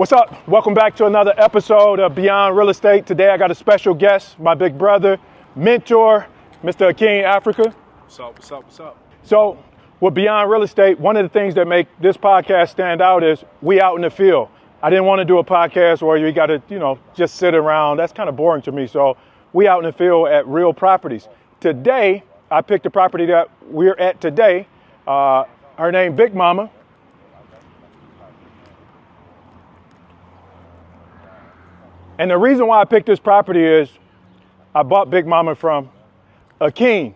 What's up? Welcome back to another episode of Beyond Real Estate. Today I got a special guest, my big brother, mentor, Mr. Akin, Affrica. What's up? So with Beyond Real Estate, one of the things that make this podcast stand out is we out in the field. I didn't want to do a podcast where you got to, just sit around. That's kind of boring to me. So we out in the field at real properties. Today, I picked the property that we're at today. Her name, Big Mama. And the reason why I picked this property is I bought Big Mama from Akin.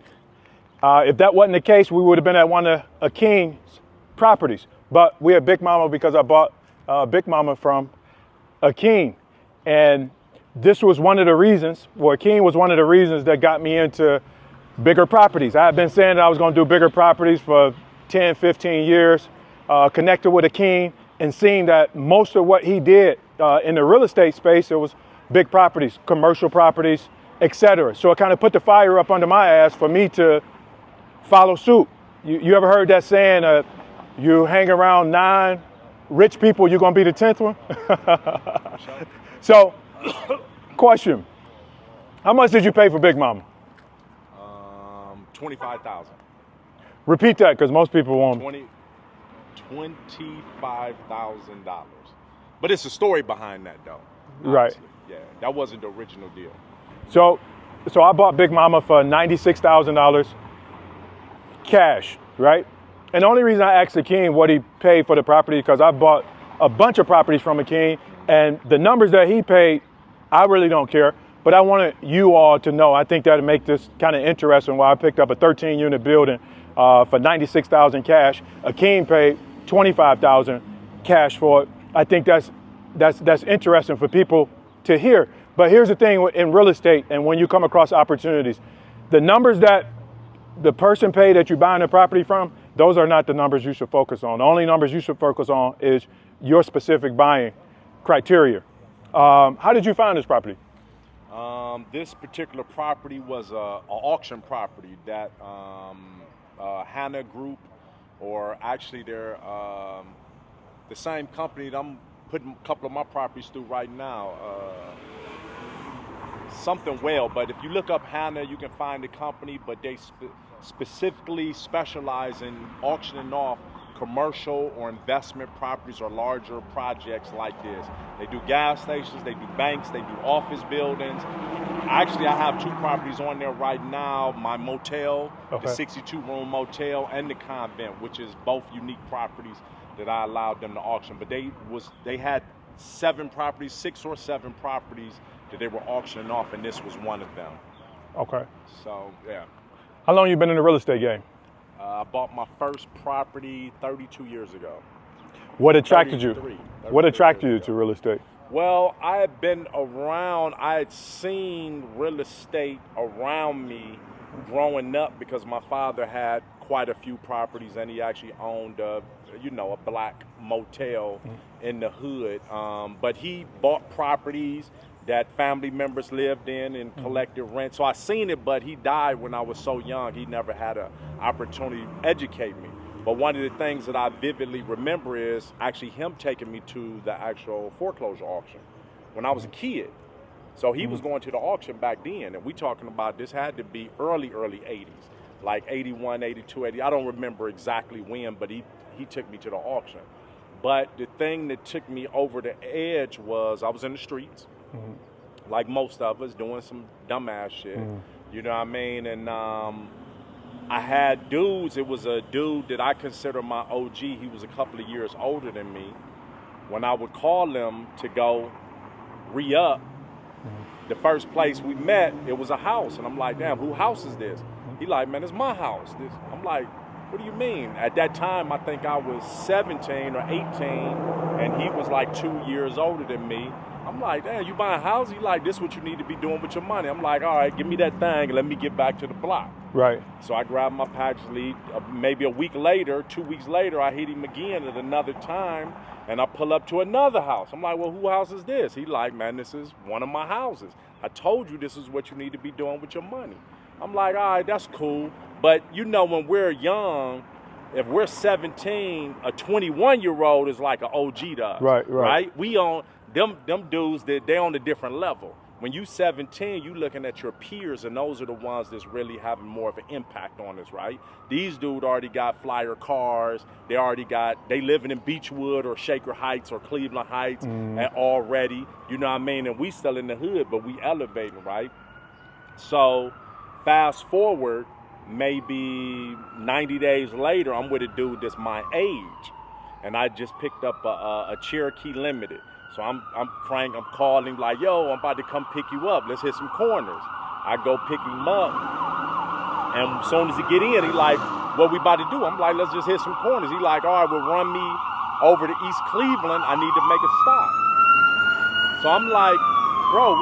If that wasn't the case, we would have been at one of Akin's properties. But we had Big Mama because I bought Big Mama from Akin. And this was one of the reasons, Akin was one of the reasons that got me into bigger properties. I had been saying that I was going to do bigger properties for 10, 15 years, connected with Akin and seeing that most of what he did in the real estate space, it was big properties, commercial properties, etc. So it kind of put the fire up under my ass for me to follow suit. You ever heard that saying, you hang around 9 rich people, you're going to be the 10th one? So, question, how much did you pay for Big Mama? $25,000. Repeat that, because most people won't. $25,000. But it's a story behind that, though. Honestly. Right. Yeah, that wasn't the original deal. So I bought Big Mama for $96,000 cash, right? And the only reason I asked Akin what he paid for the property because I bought a bunch of properties from Akin, and the numbers that he paid, I really don't care. But I wanted you all to know. I think that'd make this kind of interesting. Why I picked up a 13-unit building for $96,000 cash. Akin paid $25,000 cash for it. I think that's interesting for people to hear. But here's the thing in real estate, and when you come across opportunities, the numbers that the person paid that you're buying the property from, those are not the numbers you should focus on. The only numbers you should focus on is your specific buying criteria. How did you find this property? This particular property was an auction property that Hannah Group, or actually they're the same company that I'm putting a couple of my properties through right now. Something well, but if you look up Hannah, you can find the company, but they specifically specialize in auctioning off commercial or investment properties or larger projects like this. They do gas stations, they do banks, they do office buildings. Actually, I have 2 properties on there right now, my motel, the 62-room motel, and the convent, which is both unique properties that I allowed them to auction. But they had 7 properties, 6 or 7 properties that they were auctioning off, and this was one of them. Okay. So, yeah. How long you been in the real estate game? I bought my first property 32 years ago. What attracted you? What attracted you to real estate? Well, I had been around, I had seen real estate around me growing up because my father had quite a few properties, and he actually owned a black motel in the hood. But he bought properties that family members lived in and collected rent. So I seen it, but he died when I was so young. He never had an opportunity to educate me. But one of the things that I vividly remember is actually him taking me to the actual foreclosure auction when I was a kid. So he was going to the auction back then, and we talking about this had to be early 80s, like 81, 82, 80. I don't remember exactly when, but he took me to the auction. But the thing that took me over the edge was I was in the streets, like most of us, doing some dumbass shit. You know what I mean? And I had dudes. It was a dude that I consider my OG. He was a couple of years older than me. When I would call him to go re-up, the first place we met, it was a house. And I'm like, damn, whose house is this? He like, man, it's my house. I'm like, what do you mean? At that time, I think I was 17 or 18, and he was like 2 years older than me. I'm like, damn, you buying a house? He like, this is what you need to be doing with your money. I'm like, all right, give me that thing and let me get back to the block. Right. So I grabbed my package lead. Maybe a week later, 2 weeks later, I hit him again at another time, and I pull up to another house. I'm like, well, whose house is this? He like, man, this is one of my houses. I told you this is what you need to be doing with your money. I'm like, all right, that's cool. But, when we're young, if we're 17, a 21-year-old is like an OG to us. Right? We on them dudes that they on a different level. When you 17, you looking at your peers, and those are the ones that's really having more of an impact on us, right? These dudes already got flyer cars. They living in Beechwood or Shaker Heights or Cleveland Heights and already, you know what I mean? And we still in the hood, but we elevating, right? So fast forward, maybe 90 days later, I'm with a dude that's my age, and I just picked up a Cherokee Limited. So I'm calling like, yo, I'm about to come pick you up. Let's hit some corners. I go pick him up, and as soon as he get in, he like, what we about to do? I'm like, let's just hit some corners. He like, all right, well, run me over to East Cleveland. I need to make a stop. So I'm like, bro,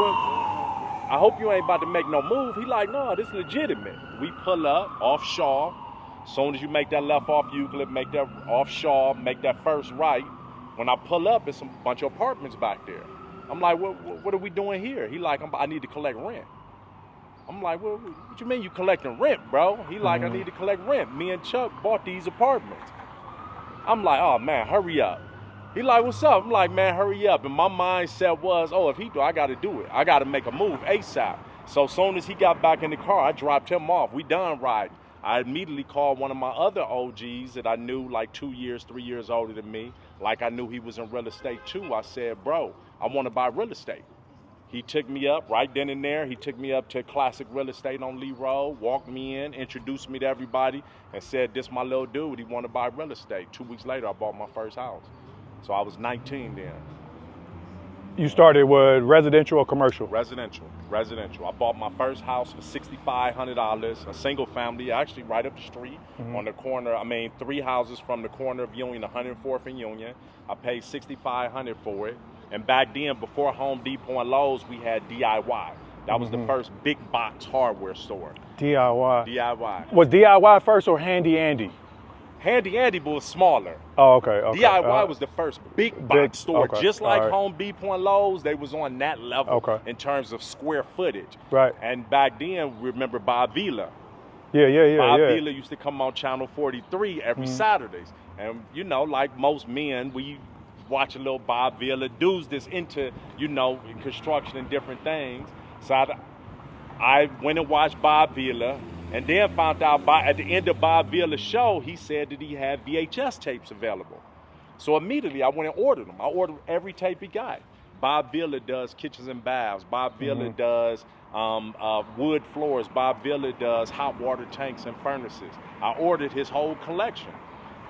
I hope you ain't about to make no move. He like, no, this is legitimate. We pull up off Shaw. As soon as you make that left off Euclid, make that off Shaw, make that first right. When I pull up, it's a bunch of apartments back there. I'm like, what are we doing here? He like, I need to collect rent. I'm like, what you mean you collecting rent, bro? He like, I need to collect rent. Me and Chuck bought these apartments. I'm like, oh man, hurry up. He like, what's up? I'm like, man, hurry up. And my mindset was, oh, if he do, I got to do it. I got to make a move ASAP. So as soon as he got back in the car, I dropped him off. We done riding. I immediately called one of my other OGs that I knew like 2 years, 3 years older than me. Like I knew he was in real estate too. I said, bro, I want to buy real estate. He took me up right then and there. He took me up to Classic Real Estate on Lee Road, walked me in, introduced me to everybody, and said, this my little dude. He want to buy real estate. 2 weeks later, I bought my first house. So I was 19 then. You started with residential or commercial? Residential. I bought my first house for $6,500, a single family, actually right up the street on the corner. 3 houses from the corner of Union, 104th and Union. I paid $6,500 for it. And back then, before Home Depot and Lowe's, we had DIY. That was the first big box hardware store. DIY. Was DIY first or Handy Andy? Handy Andy was smaller. Oh, okay. DIY was the first big box store. Okay. Just like Home Depot and Lowe's, they was on that level in terms of square footage. Right. And back then, remember Bob Vila? Yeah. Bob Vila used to come on Channel 43 every Saturdays. And, you know, like most men, we watch a little Bob Vila. Dudes that's into, you know, construction and different things. So I went and watched Bob Vila. And then found out at the end of Bob Villa's show, he said that he had VHS tapes available. So immediately I went and ordered them. I ordered every tape he got. Bob Villa does kitchens and baths. Bob Villa does wood floors. Bob Villa does hot water tanks and furnaces. I ordered his whole collection.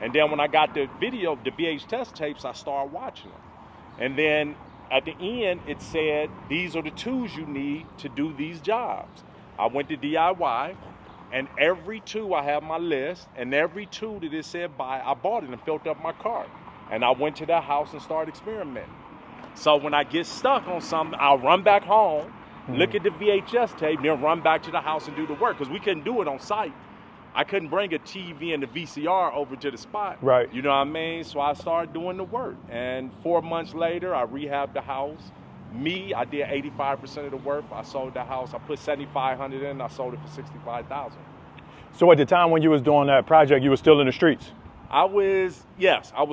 And then when I got the VHS tapes, I started watching them. And then at the end, it said, these are the tools you need to do these jobs. I went to DIY. And every tool, I have my list, and every tool that it said buy, I bought it and filled up my cart. And I went to that house and started experimenting. So when I get stuck on something, I'll run back home, look at the VHS tape, then run back to the house and do the work. Because we couldn't do it on site. I couldn't bring a TV and the VCR over to the spot. Right. You know what I mean? So I started doing the work. And 4 months later, I rehabbed the house. I did 85% of the work. I sold the house. I put $7,500 in. I sold it for $65,000. So at the time when you was doing that project, you were still in the streets? I was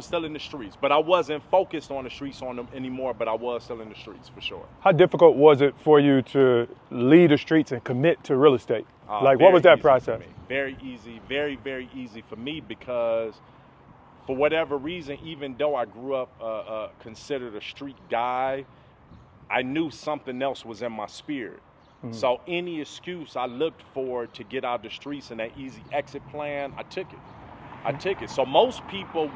still in the streets, but I wasn't focused on the streets anymore, but I was still in the streets for sure. How difficult was it for you to leave the streets and commit to real estate? What was that process? Very easy, very, very easy for me because for whatever reason, even though I grew up considered a street guy, I knew something else was in my spirit. So any excuse I looked for to get out of the streets and that easy exit plan, I took it. So most people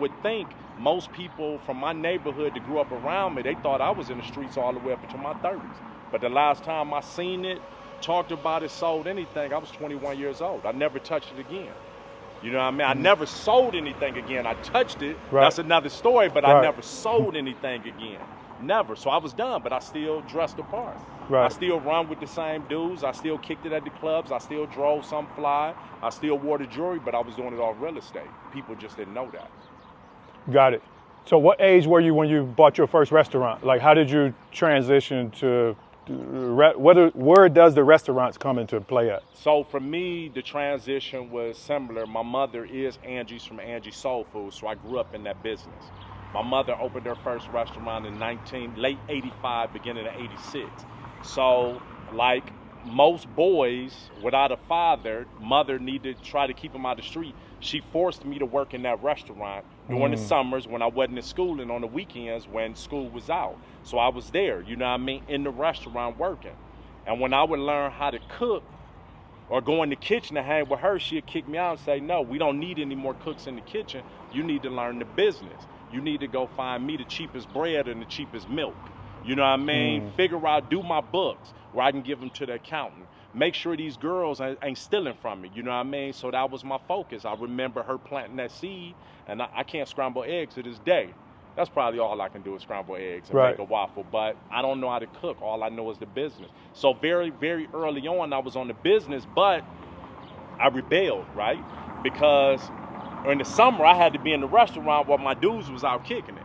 from my neighborhood that grew up around me, they thought I was in the streets all the way up into my 30s. But the last time I seen it, talked about it, sold anything, I was 21 years old. I never touched it again. You know what I mean? I never sold anything again. I touched it. Right. That's another story, but I never sold anything again. Never. So I was done, but I still dressed the part. Right. I still run with the same dudes. I still kicked it at the clubs. I still drove some fly. I still wore the jewelry, but I was doing it all real estate. People just didn't know that. Got it. So what age were you when you bought your first restaurant? Like, how did you transition to where does the restaurants come into play at? So for me, the transition was similar. My mother is Angie's from Angie's Soul Food, so I grew up in that business. My mother opened her first restaurant in late 85, beginning of 86. So like most boys without a father, mother needed to try to keep them out of the street. She forced me to work in that restaurant during the summers when I wasn't in school and on the weekends when school was out. So I was there, you know what I mean, in the restaurant working. And when I would learn how to cook or go in the kitchen and hang with her, she'd kick me out and say, no, we don't need any more cooks in the kitchen. You need to learn the business. You need to go find me the cheapest bread and the cheapest milk. You know what I mean? Figure out, do my books where I can give them to the accountant. Make sure these girls ain't stealing from me. You know what I mean? So that was my focus. I remember her planting that seed, and I can't scramble eggs to this day. That's probably all I can do is scramble eggs and make a waffle, but I don't know how to cook. All I know is the business. So very, very early on, I was on the business, but I rebelled, right? Because in the summer, I had to be in the restaurant while my dudes was out kicking it.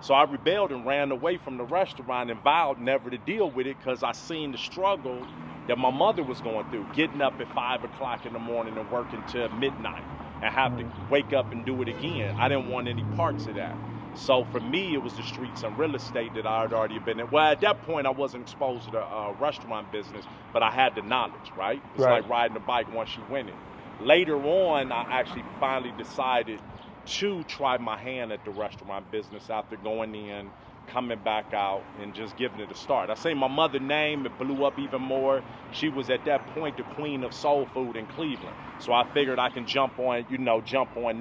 So I rebelled and ran away from the restaurant and vowed never to deal with it because I seen the struggle that my mother was going through, getting up at 5 o'clock in the morning and working till midnight and have to wake up and do it again. I didn't want any parts of that. So for me, it was the streets and real estate that I had already been in. Well, at that point, I wasn't exposed to the restaurant business, but I had the knowledge, right? It's like riding a bike once you win it. Later on, I actually finally decided to try my hand at the restaurant business after going in, coming back out, and just giving it a start. I say my mother's name, it blew up even more. She was at that point the queen of soul food in Cleveland. So I figured I can jump on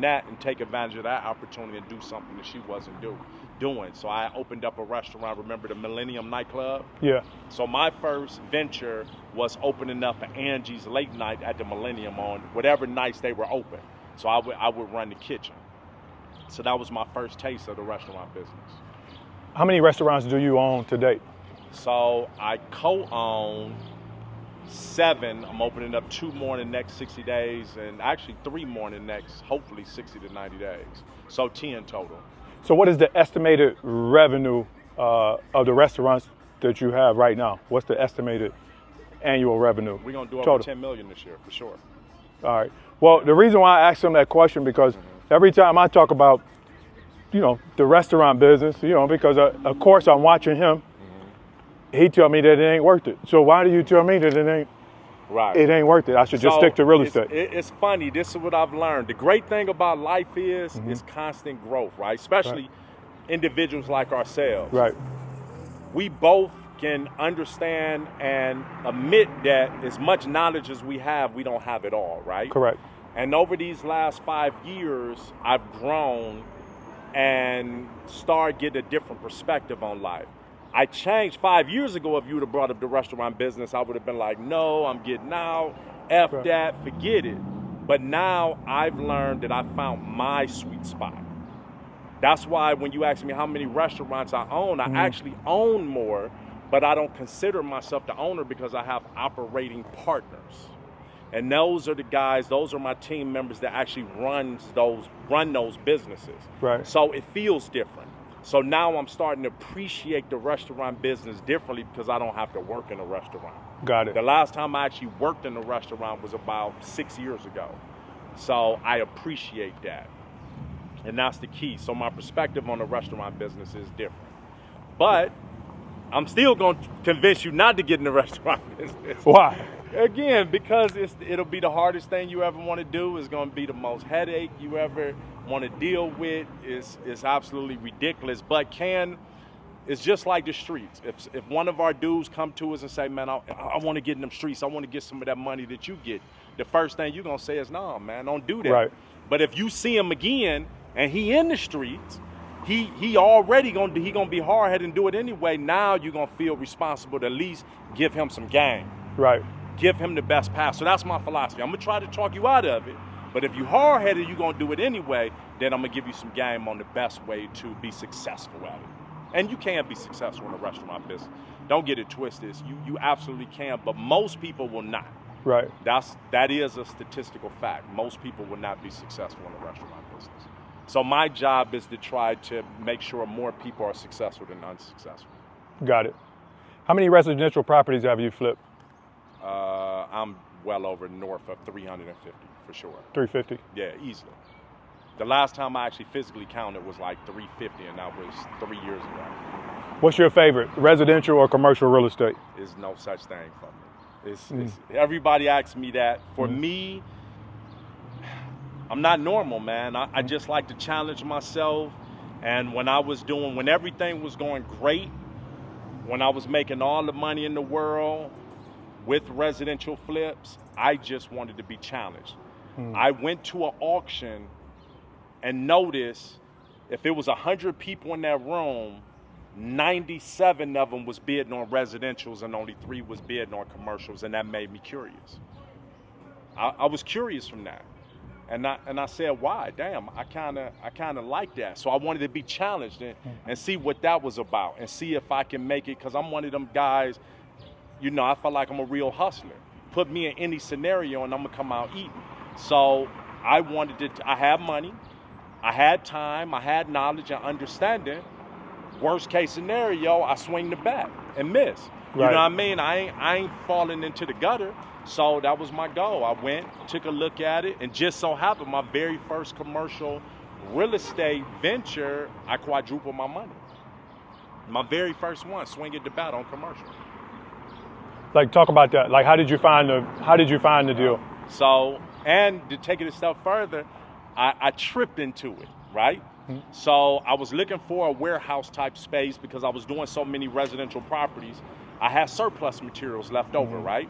that and take advantage of that opportunity and do something that she wasn't doing. So I opened up a restaurant, remember the Millennium nightclub? Yeah. So my first venture was opening up an Angie's late night at the Millennium on whatever nights they were open. So I would run the kitchen. So that was my first taste of the restaurant business. How many restaurants do you own to date? So I co-own 7. I'm opening up 2 more in the next 60 days and actually 3 more in the next, hopefully 60 to 90 days. So 10 total. So what is the estimated revenue of the restaurants that you have right now? What's the estimated annual revenue? We're going to do over 10 million this year for sure. All right. Well, the reason why I asked him that question because every time I talk about, the restaurant business, because of course I'm watching him, he tell me that it ain't worth it. So why do you tell me that it ain't worth it? I should just stick to real estate. It's funny. This is what I've learned. The great thing about life is constant growth, right? Especially individuals like ourselves. Right. We both can understand and admit that as much knowledge as we have, we don't have it all, right? Correct. And over these last 5 years, I've grown and started getting a different perspective on life. I changed 5 years ago. If you would have brought up the restaurant business, I would have been like, no, I'm getting out, F that, forget it. But now I've learned that I found my sweet spot. That's why when you ask me how many restaurants I own, I actually own more, but I don't consider myself the owner because I have operating partners. And those are the guys, those are my team members that actually run those businesses. Right. So it feels different. So now I'm starting to appreciate the restaurant business differently because I don't have to work in a restaurant. Got it. The last time I actually worked in a restaurant was about 6 years ago. So I appreciate that. And that's the key. So my perspective on the restaurant business is different. But I'm still going to convince you not to get in the restaurant business. Why? Again, because it'll be the hardest thing you ever want to do. It's going to be the most headache you ever want to deal with. It's absolutely ridiculous. But it's just like the streets. If one of our dudes come to us and say, man, I want to get in them streets. I want to get some of that money that you get. The first thing you're going to say is, no, man, don't do that. Right. But if you see him again and he in the streets, he already gonna be hard-headed and do it anyway. Now you're gonna feel responsible to at least give him some game. Right. Give him the best pass. So that's my philosophy. I'm gonna try to talk you out of it, but if you hard-headed, you're gonna do it anyway, then I'm gonna give you some game on the best way to be successful at it. And you can be successful in the restaurant business. Don't get it twisted. You absolutely can, but most people will not. Right. That is a statistical fact. Most people will not be successful in the restaurant business. So my job is to try to make sure more people are successful than unsuccessful. Got it. How many residential properties have you flipped? I'm well over north of 350 for sure. 350? Yeah, easily. The last time I actually physically counted was like 350, and that was 3 years ago. What's your favorite, residential or commercial real estate? There's no such thing for me. Everybody asks me that. For me, I'm not normal, man. I just like to challenge myself. And when everything was going great, when I was making all the money in the world with residential flips, I just wanted to be challenged. I went to an auction and noticed if it was 100 people in that room, 97 of them was bidding on residentials and only 3 was bidding on commercials, and that made me curious. I was curious from that. And I said, why? Damn, I kind of like that. So I wanted to be challenged and see what that was about and see if I can make it, because I'm one of them guys, you know, I feel like I'm a real hustler. Put me in any scenario and I'm going to come out eating. So I had money, I had time, I had knowledge and understanding. Worst case scenario, I swing the bat and miss. You know what I mean? I ain't falling into the gutter. So that was my goal. I went, took a look at it, and just so happened my very first commercial real estate venture, I quadrupled my money. My very first one, swinging the bat on commercial. Like, talk about that. Like, how did you find the deal? So, and to take it a step further, I tripped into it, right? So I was looking for a warehouse type space because I was doing so many residential properties. I had surplus materials left over, right?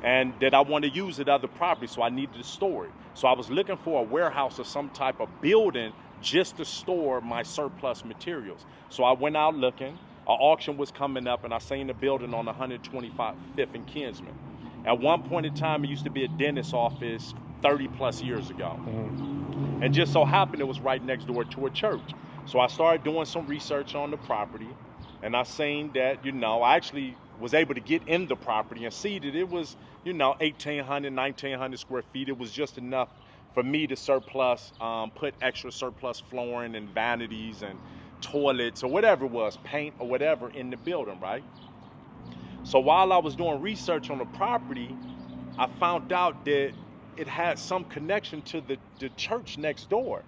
And that I want to use at other properties, so I needed to store it. So I was looking for a warehouse or some type of building just to store my surplus materials. So I went out looking. An auction was coming up, and I seen the building on 125th and Kinsman. At one point in time, it used to be a dentist's office 30 plus years ago. And just so happened it was right next door to a church. So I started doing some research on the property, and I seen that, you know, I actually was able to get in the property and see that it was, you know, 1,800, 1,900 square feet. It was just enough for me to put extra surplus flooring and vanities and toilets or whatever it was, paint or whatever in the building, right? So while I was doing research on the property, I found out that it had some connection to the church next door.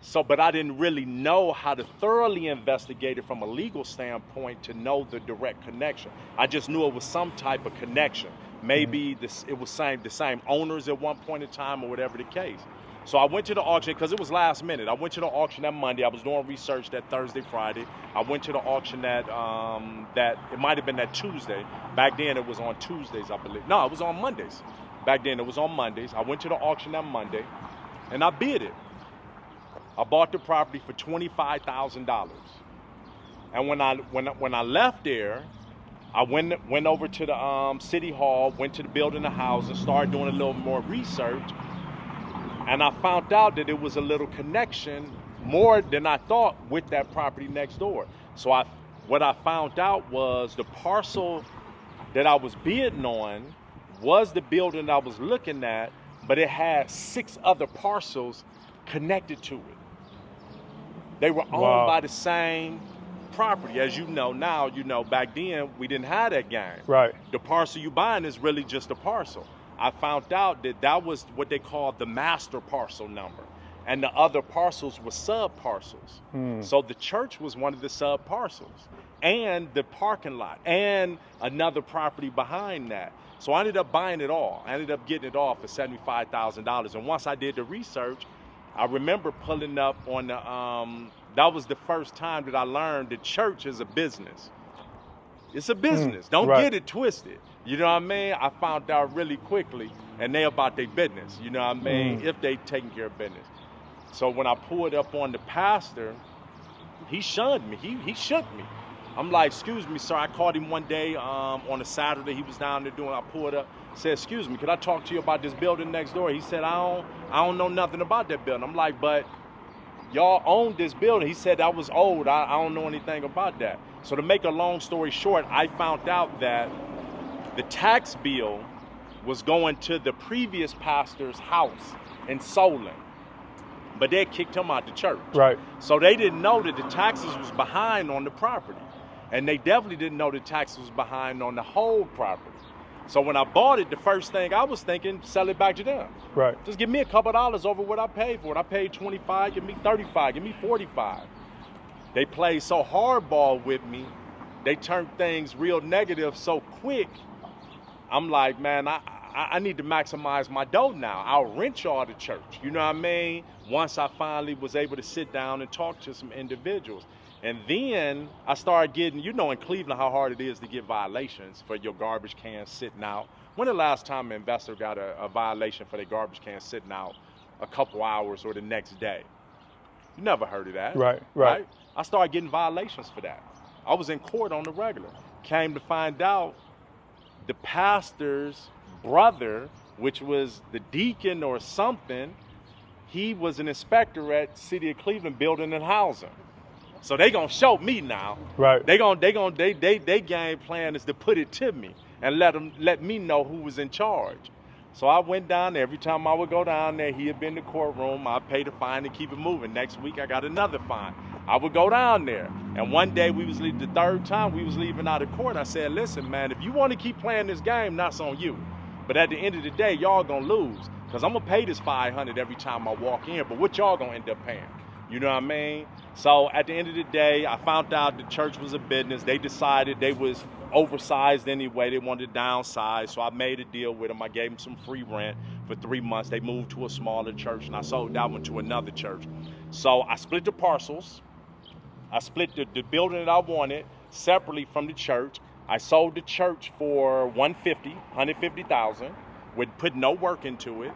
So, but I didn't really know how to thoroughly investigate it from a legal standpoint to know the direct connection. I just knew it was some type of connection. Maybe it was the same owners at one point in time or whatever the case. So I went to the auction because it was last minute. I went to the auction that Monday. I was doing research that Thursday, Friday. I went to the auction that it might have been that Tuesday. Back then it was on Tuesdays, I believe. No, it was on Mondays. Back then it was on Mondays. I went to the auction that Monday and I bid it. I bought the property for $25,000. And when I left there, I went over to the city hall, went to the building of houses, started doing a little more research, and I found out that it was a little connection, more than I thought, with that property next door. So what I found out was the parcel that I was bidding on was the building I was looking at, but it had 6 other parcels connected to it. They were owned by the same property. As you know now, you know, back then we didn't have that game. Right. The parcel you buying is really just a parcel. I found out that was what they called the master parcel number. And the other parcels were sub parcels. So the church was one of the sub parcels, and the parking lot, and another property behind that. So I ended up buying it all. I ended up getting it all for $75,000. And once I did the research, I remember pulling up on the, that was the first time that I learned that church is a business. It's a business. Don't get it twisted. You know what I mean? I found out really quickly, and they about their business. You know what I mean? If they taking care of business. So when I pulled up on the pastor, he shunned me. He shook me. I'm like, excuse me, sir. I called him one day on a Saturday. He was down there doing, I pulled up, said, excuse me, could I talk to you about this building next door? He said, I don't know nothing about that building. I'm like, but y'all own this building. He said, that was old. I don't know anything about that. So to make a long story short, I found out that the tax bill was going to the previous pastor's house in Solon, but they kicked him out the church. Right. So they didn't know that the taxes was behind on the property. And they definitely didn't know the tax was behind on the whole property. So when I bought it, the first thing I was thinking, sell it back to them. Right. Just give me a couple dollars over what I paid for it. I paid 25, give me 35, give me 45. They played so hardball with me. They turned things real negative so quick. I'm like, man, I need to maximize my dough now. I'll rent y'all the church. You know what I mean? Once I finally was able to sit down and talk to some individuals. And then I started getting, you know, in Cleveland, how hard it is to get violations for your garbage can sitting out. When the last time an investor got a violation for their garbage can sitting out a couple hours or the next day? You never heard of that. Right. I started getting violations for that. I was in court on the regular. Came to find out the pastor's brother, which was the deacon or something, he was an inspector at City of Cleveland Building and Housing. So they gonna show me now. Right. They game plan is to put it to me and let me know who was in charge. So I went down there. Every time I would go down there, he had been in the courtroom. I paid a fine to keep it moving. Next week I got another fine. I would go down there. And one day we was leaving, the third time we was leaving out of court. I said, listen, man, if you want to keep playing this game, that's on you. But at the end of the day, y'all gonna lose. Because I'm gonna pay this $500 every time I walk in. But what y'all gonna end up paying? You know what I mean? So at the end of the day, I found out the church was a business. They decided they was oversized anyway. They wanted to downsize. So I made a deal with them. I gave them some free rent for 3 months. They moved to a smaller church, and I sold that one to another church. So I split the parcels. I split the building that I wanted separately from the church. I sold the church for $150,000, with put no work into it.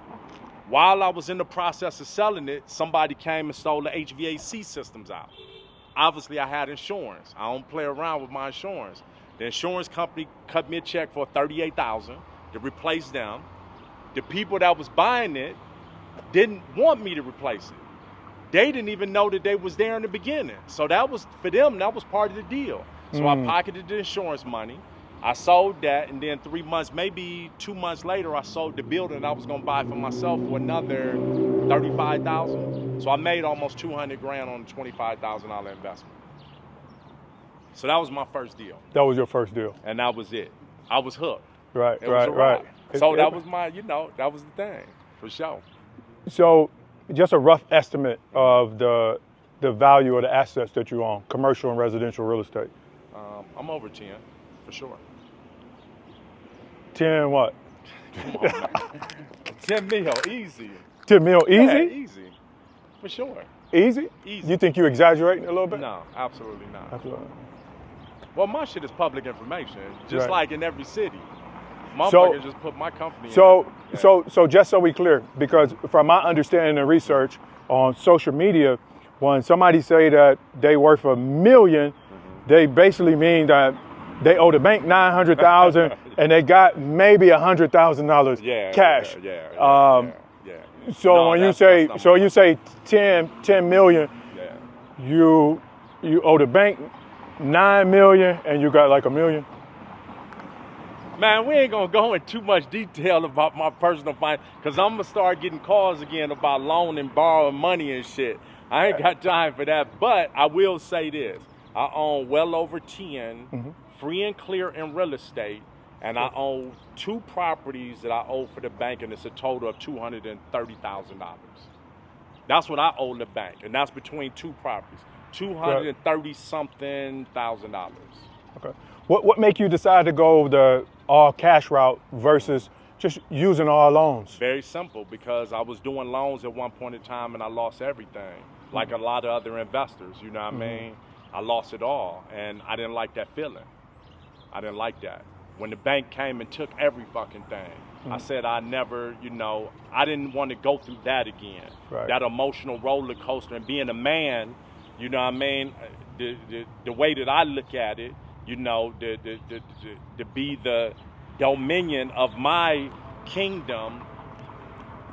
While I was in the process of selling it, somebody came and stole the HVAC systems out. Obviously, I had insurance. I don't play around with my insurance. The insurance company cut me a check for $38,000 to replace them. The people that was buying it didn't want me to replace it. They didn't even know that they was there in the beginning. So that was, for them, that was part of the deal. So I pocketed the insurance money. I sold that, and then 3 months, maybe 2 months later, I sold the building I was gonna buy for myself for another $35,000. So I made almost $200 grand on a $25,000 investment. So that was my first deal. That was your first deal. And that was it. I was hooked. Right. So that was my, that was the thing, for sure. So just a rough estimate of the value of the assets that you own, commercial and residential real estate. I'm over 10, for sure. 10 what? Come on, man. 10 mil, easy. 10 mil, easy? Yeah, easy, for sure. Easy? Easy. You think you exaggerating a little bit? No, absolutely not. Absolutely. Well, my shit is public information, just Right. like in every city. Motherfuckers just put my company in. So just so we clear, because from my understanding and research on social media, when somebody say that they worth $1 million, they basically mean that they owe the bank $900,000 and they got maybe $100,000 cash. So No, when you that's say 10 million, you owe the bank 9 million and you got like $1 million. Man, we ain't gonna go in too much detail about my personal finance, because I'm gonna start getting calls again about loaning, borrowing money and shit. I ain't got time for that, but I will say this. I own well over 10 free and clear in real estate, and I own 2 properties that I owe for the bank, and it's a total of $230,000. That's what I owe the bank, and that's between 2 properties, $230-something thousand. Okay. What make you decide to go the all cash route versus just using all loans? Very simple, because I was doing loans at one point in time and I lost everything, like a lot of other investors, you know what I mean? I lost it all, and I didn't like that feeling. I didn't like that. When the bank came and took every fucking thing, I said I never, I didn't want to go through that again. Right. That emotional roller coaster, and being a man, you know what I mean? The way that I look at it, to be the dominion of my kingdom,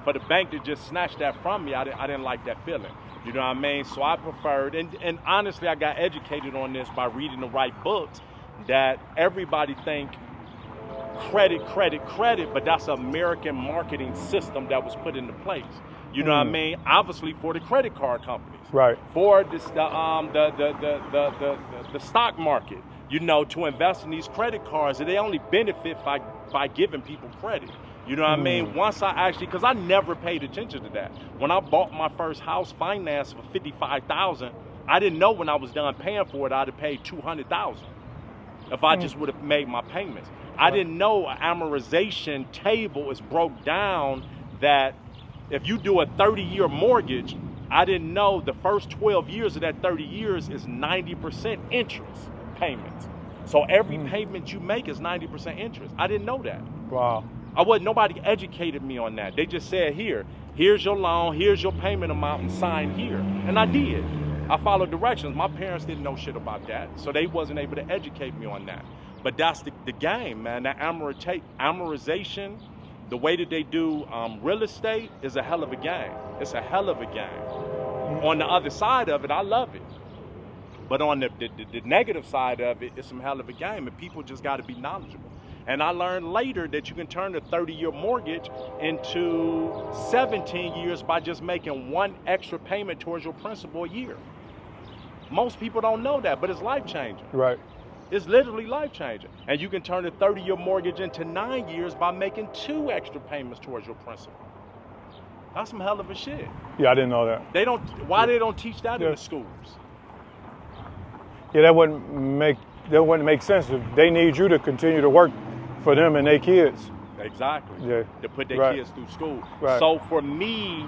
for the bank to just snatch that from me, I didn't like that feeling. You know what I mean? So I preferred, and honestly, I got educated on this by reading the right books, that everybody think credit, but that's an American marketing system that was put into place. You know what I mean? Obviously for the credit card companies. Right. For this, the stock market. you know, to invest in these credit cards, and they only benefit by giving people credit. You know what I mean? Once I actually, because I never paid attention to that. When I bought my first house financed for $55,000, I didn't know when I was done paying for it, I'd have paid $200,000 if I just would have made my payments. I didn't know an amortization table is broke down that if you do a 30-year mortgage, I didn't know the first 12 years of that 30 years is 90% interest payments. So every payment you make is 90% interest. I didn't know that. Wow. Nobody educated me on that. They just said, here's your loan, here's your payment amount, and sign here. And I did. I followed directions. My parents didn't know shit about that, so they wasn't able to educate me on that. But that's the game, man. That amortization, the way that they do real estate is a hell of a game. It's a hell of a game. On the other side of it, I love it. But on the negative side of it, it's some hell of a game, and people just got to be knowledgeable. And I learned later that you can turn a 30-year mortgage into 17 years by just making one extra payment towards your principal a year. Most people don't know that, but it's life-changing. Right. It's literally life-changing. And you can turn a 30-year mortgage into 9 years by making 2 extra payments towards your principal. That's some hell of a shit. Yeah, I didn't know that. They don't. Why they don't teach that in the schools? Yeah, that wouldn't make sense. They need you to continue to work for them and their kids. Exactly. Yeah. To put their kids through school. Right. So for me,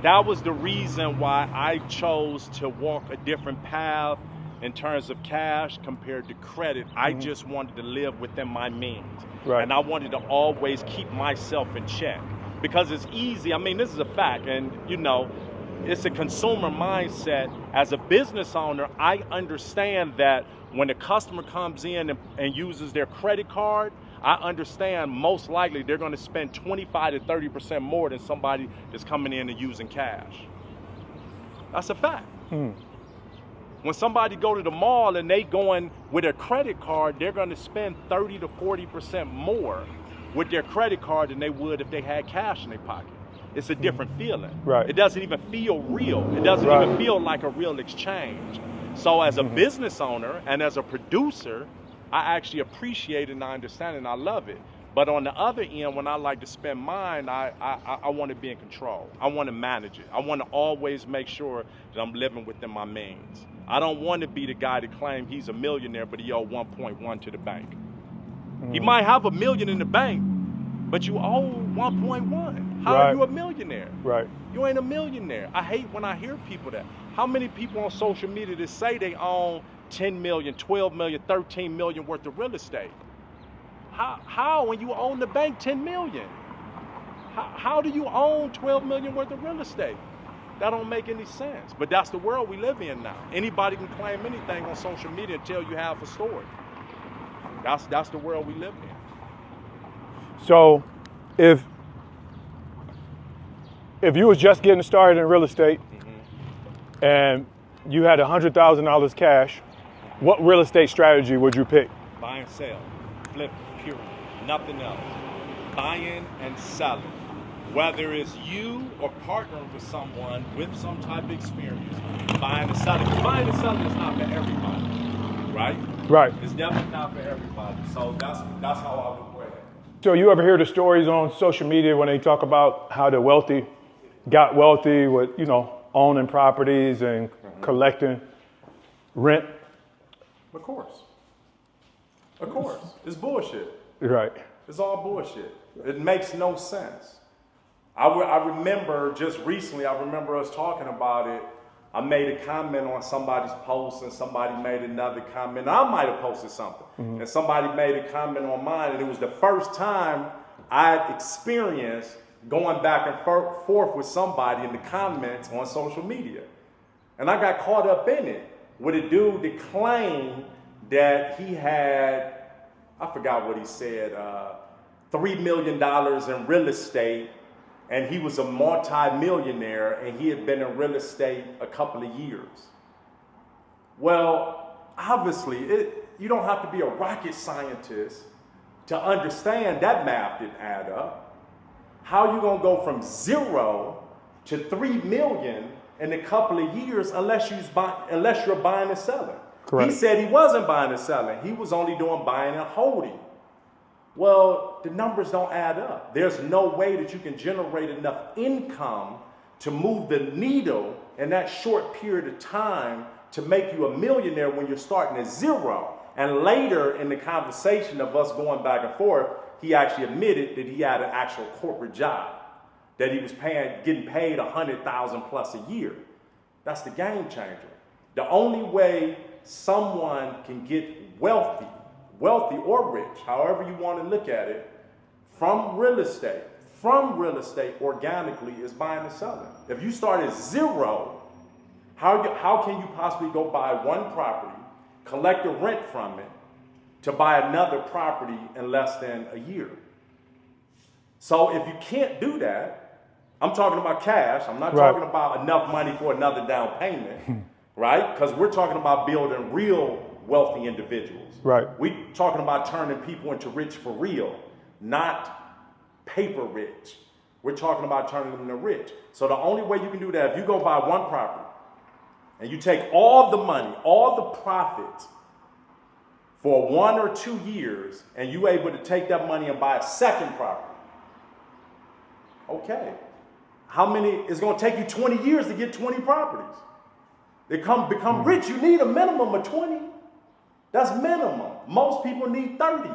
that was the reason why I chose to walk a different path in terms of cash compared to credit. I just wanted to live within my means. Right. And I wanted to always keep myself in check. Because it's easy. I mean, this is a fact. And, you know, it's a consumer mindset. As a business owner, I understand that when a customer comes in and uses their credit card, I understand most likely they're going to spend 25 to 30% more than somebody that's coming in and using cash. That's a fact. When somebody go to the mall and they going with a credit card, they're going to spend 30 to 40% more with their credit card than they would if they had cash in their pocket. It's a different feeling. Right. It doesn't even feel real. It doesn't even feel like a real exchange. So as a business owner and as a producer, I actually appreciate it and I understand it and I love it. But on the other end, when I like to spend mine, I want to be in control. I want to manage it. I want to always make sure that I'm living within my means. I don't want to be the guy to claim he's a millionaire, but he owe 1.1 to the bank. He might have $1 million in the bank, but you owe 1.1. How are you a millionaire? Right. You ain't a millionaire. I hate when I hear people that. How many people on social media that say they own 10 million, 12 million, 13 million worth of real estate? How when you own the bank 10 million? How do you own 12 million worth of real estate? That don't make any sense. But that's the world we live in now. Anybody can claim anything on social media and tell you half a story. That's the world we live in. So if you was just getting started in real estate and you had $100,000 cash, what real estate strategy would you pick? Buy and sell, flip, period, nothing else. Buying and selling. Whether it's you or partnering with someone with some type of experience, buying and selling. Buying and selling is not for everybody, right? Right. It's definitely not for everybody. So that's how I would play it. So you ever hear the stories on social media when they talk about how the wealthy got wealthy with, you know, owning properties and collecting rent? Of course. Of course. It's bullshit. Right. It's all bullshit. It makes no sense. I remember just recently, I remember us talking about it. I made a comment on somebody's post and somebody made another comment. I might have posted something and somebody made a comment on mine, and it was the first time I'd experienced going back and forth with somebody in the comments on social media. And I got caught up in it with a dude that claimed that he had, I forgot what he said, $3 million in real estate, and he was a multi-millionaire, and he had been in real estate a couple of years. Well, obviously, you don't have to be a rocket scientist to understand that math didn't add up. How you gonna go from 0 to 3 million in a couple of years unless you're buying and selling? Correct. He said he wasn't buying and selling. He was only doing buying and holding. Well, the numbers don't add up. There's no way that you can generate enough income to move the needle in that short period of time to make you a millionaire when you're starting at zero. And later in the conversation of us going back and forth, he actually admitted that he had an actual corporate job, that he was getting paid $100,000 plus a year. That's the game changer. The only way someone can get wealthy or rich, however you want to look at it, from real estate organically is buying and selling. If you start at zero, how can you possibly go buy one property, collect the rent from it, to buy another property in less than a year? So if you can't do that, I'm talking about cash. I'm not talking about enough money for another down payment, right? Because we're talking about building real wealthy individuals. Right. We're talking about turning people into rich for real, not paper rich. We're talking about turning them into rich. So the only way you can do that, if you go buy one property and you take all the money, all the profits for 1 or 2 years, and you're able to take that money and buy a second property. Okay. It's going to take you 20 years to get 20 properties. They become rich. You need a minimum of 20. That's minimum. Most people need 30.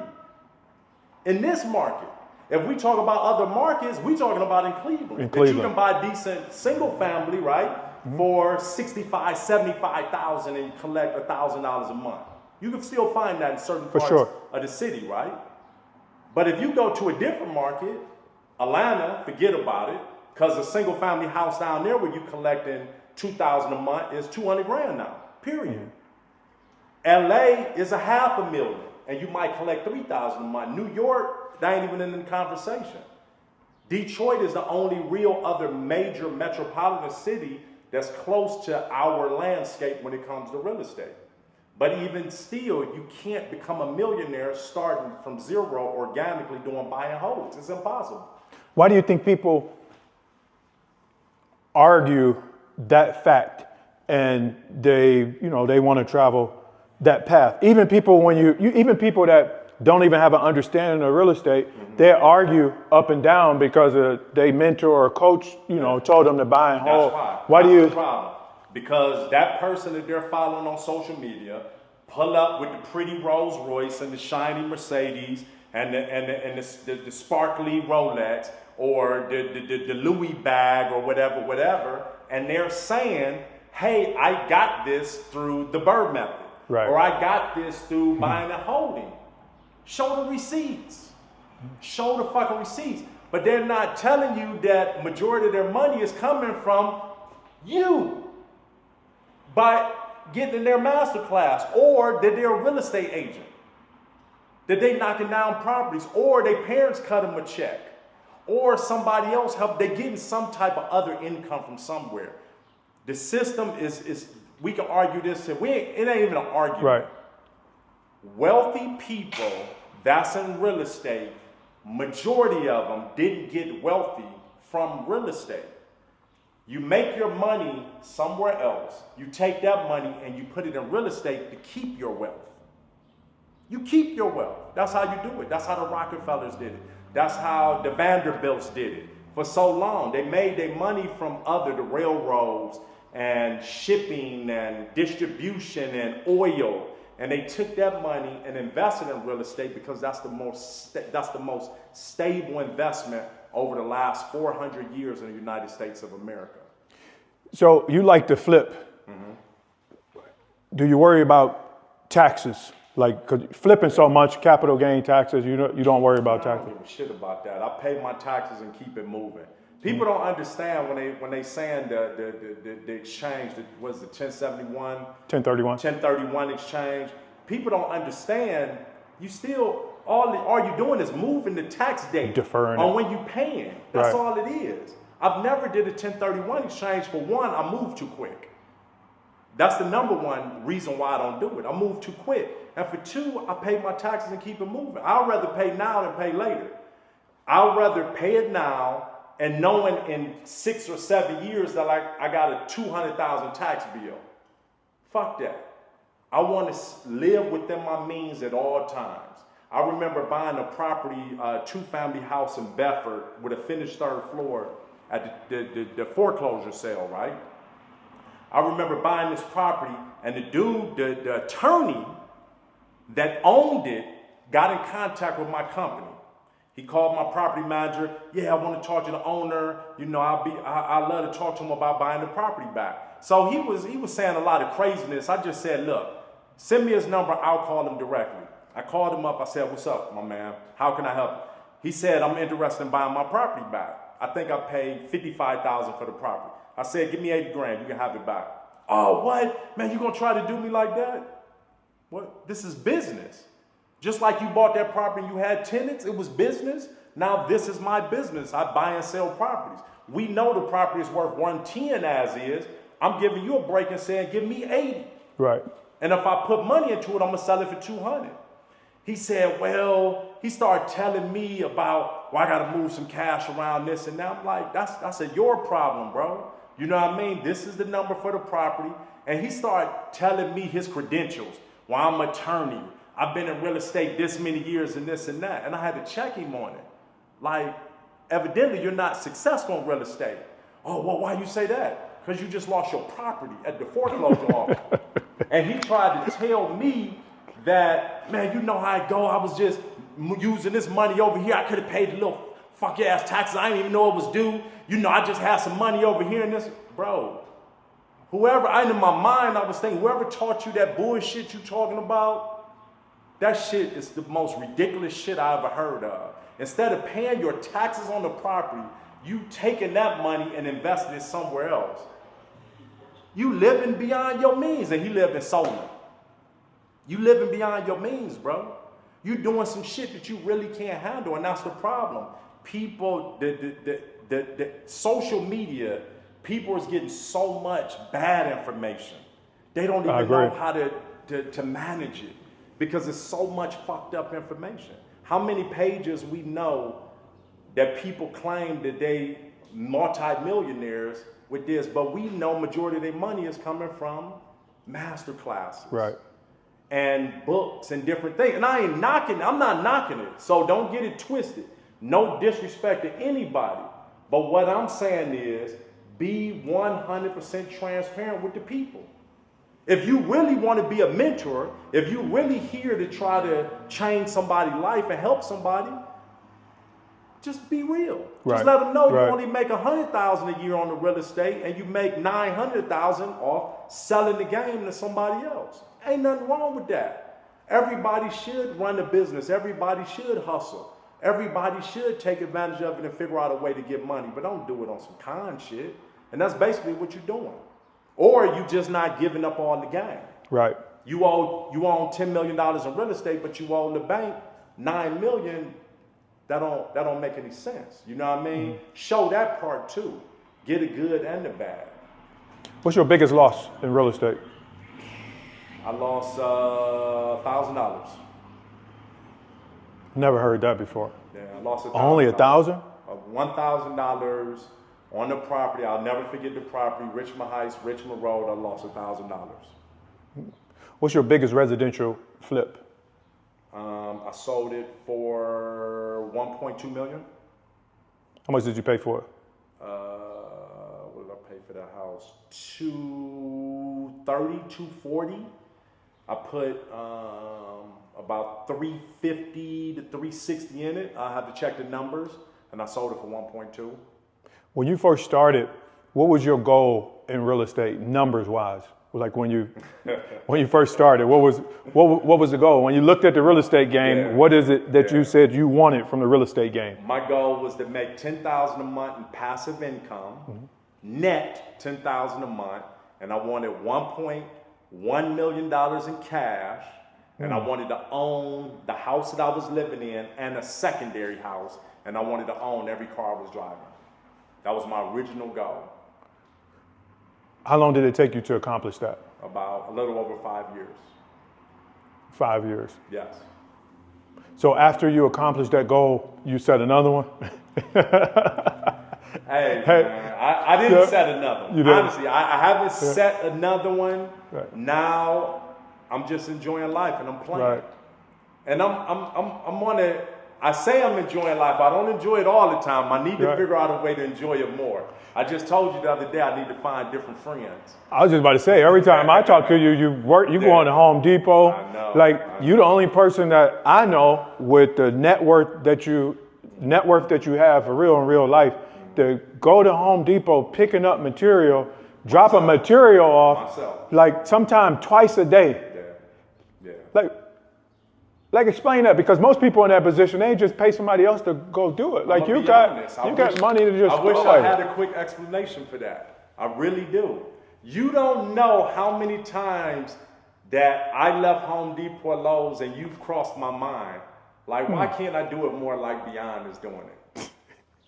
In this market, if we talk about other markets, we're talking about in Cleveland. That you can buy decent single family, right, for $65,000, $75,000 and collect $1,000 a month. You can still find that in certain parts of the city, right? But if you go to a different market, Atlanta, forget about it, because a single family house down there where you're collecting $2,000 a month is $200,000 now, period. LA is $500,000 and you might collect $3,000 a month. New York, that ain't even in the conversation. Detroit is the only real other major metropolitan city that's close to our landscape when it comes to real estate. But even still, you can't become a millionaire starting from zero organically doing buy and holds. It's impossible. Why do you think people argue that fact and they want to travel that path? Even people even people that don't even have an understanding of real estate, they argue up and down because they mentor or coach, told them to buy and hold. Why do you? The problem. Because that person that they're following on social media pull up with the pretty Rolls Royce and the shiny Mercedes and the sparkly Rolex or the Louis bag or whatever, and they're saying, hey, I got this through the Bird method. Right. Or I got this through buying and holding. Show the receipts. Show the fucking receipts. But they're not telling you that majority of their money is coming from you by getting in their master class, or that they're a real estate agent, that they knocking down properties, or their parents cut them a check, or somebody else helped. They're getting some type of other income from somewhere. The system is we can argue this. It ain't even an argument. Right. Wealthy people that's in real estate, majority of them didn't get wealthy from real estate. You make your money somewhere else. You take that money and you put it in real estate to keep your wealth. You keep your wealth. That's how you do it. That's how the Rockefellers did it. That's how the Vanderbilts did it. For so long, they made their money from the railroads and shipping and distribution and oil. And they took that money and invested in real estate because that's the most stable investment over the last 400 years in the United States of America. So you like to flip. Mm-hmm. Do you worry about taxes? Like, cause flipping so much, capital gain taxes, you don't worry about taxes. I don't give a shit about that. I pay my taxes and keep it moving. People don't understand when they saying the exchange, was the 1071? 1031 exchange. People don't understand. You still, all you're doing is moving the tax date. Deferring on it. when you're paying. That's all it is. I've never did a 1031 exchange. For one, I move too quick. That's the number one reason why I don't do it. I move too quick. And for two, I pay my taxes and keep it moving. I'd rather pay now than pay later. I'd rather pay it now and knowing in 6 or 7 years that I got a $200,000 tax bill. Fuck that. I want to live within my means at all times. I remember buying a property, two-family house in Bedford with a finished third floor at the foreclosure sale, right? I remember buying this property, and the dude, the attorney that owned it, got in contact with my company. He called my property manager. Yeah, I want to talk to the owner. You know, I love to talk to him about buying the property back. So he was saying a lot of craziness. I just said, look, send me his number. I'll call him directly. I called him up. I said, what's up, my man? How can I help you? He said, I'm interested in buying my property back. I think I paid $55,000 for the property. I said, give me 80 grand. You can have it back. Oh, what? Man, you going to try to do me like that? What? This is business. Just like you bought that property and you had tenants, it was business. Now this is my business. I buy and sell properties. We know the property is worth 110 as is. I'm giving you a break and saying, give me 80. Right. And if I put money into it, I'm going to sell it for 200. He said, well, he started telling me about, well, I got to move some cash around this and that. I'm like, that's your problem, bro. You know what I mean? This is the number for the property. And he started telling me his credentials. Well, I'm an attorney. I've been in real estate this many years and this and that. And I had to check him on it. Like, evidently, you're not successful in real estate. Oh, well, why you say that? Because you just lost your property at the foreclosure office. And he tried to tell me that, man, you know how I go. I was just using this money over here. I could have paid a little fuck ass taxes. I didn't even know it was due. You know, I just had some money over here and this. Bro, whoever, in my mind, I was thinking, whoever taught you that bullshit you talking about, that shit is the most ridiculous shit I ever heard of. Instead of paying your taxes on the property, you taking that money and investing it somewhere else. You living beyond your means, and he lived in Solon. You living beyond your means, bro. You doing some shit that you really can't handle, and that's the problem. People, the social media, people is getting so much bad information. They don't even know how to manage it. Because it's so much fucked up information. How many pages we know that people claim that they multi-millionaires with this, but we know majority of their money is coming from master classes. Right. And books and different things. And I'm not knocking it. So don't get it twisted. No disrespect to anybody. But what I'm saying is be 100% transparent with the people. If you really want to be a mentor, if you're really here to try to change somebody's life and help somebody, just be real. Right. Just let them know you only make $100,000 a year on the real estate and you make $900,000 off selling the game to somebody else. Ain't nothing wrong with that. Everybody should run a business. Everybody should hustle. Everybody should take advantage of it and figure out a way to get money, but don't do it on some con shit. And that's basically what you're doing. Or you just not giving up on the game. Right. You own $10 million in real estate, but you owe the bank $9 million. That don't make any sense. You know what I mean? Mm-hmm. Show that part too. Get the good and the bad. What's your biggest loss in real estate? I lost $1,000. Never heard that before. Yeah, I lost $1,000. Only $1,000? $1,000 on the property. I'll never forget the property, Richmond Heights, Richmond Road. I lost $1,000. What's your biggest residential flip? I sold it for $1.2 million. How much did you pay for it? What did I pay for that house? $230, $240. I put about $350 to $360 in it. I had to check the numbers, and I sold it for $1.2. When you first started, what was your goal in real estate, numbers-wise? Like when you first started, what was the goal? When you looked at the real estate game, what is it that you said you wanted from the real estate game? My goal was to make $10,000 a month in passive income, net $10,000 a month, and I wanted $1.1 million in cash, and I wanted to own the house that I was living in and a secondary house, and I wanted to own every car I was driving. That was my original goal. How long did it take you to accomplish that? About a little over 5 years. 5 years? Yes. So after you accomplished that goal, you set another one? Hey, man, I didn't set another one. Honestly, I haven't set another one. Right. Now, I'm just enjoying life and I'm playing. Right. And I'm on it. I say I'm enjoying life. I don't enjoy it all the time. I need to figure out a way to enjoy it more. I just told you the other day I need to find different friends. I was just about to say, every time I talk to you, you go on to Home Depot. I know. You're the only person that I know with the net worth that you have for real in real life to go to Home Depot picking up material, dropping material off, like sometime twice a day. Yeah. Like explain that, because most people in that position, they just pay somebody else to go do it. Like you got money to just. I wish I had a quick explanation for that. I really do. You don't know how many times that I left Home Depot or Lowe's and you've crossed my mind. Like, why can't I do it more like Beyond is doing it?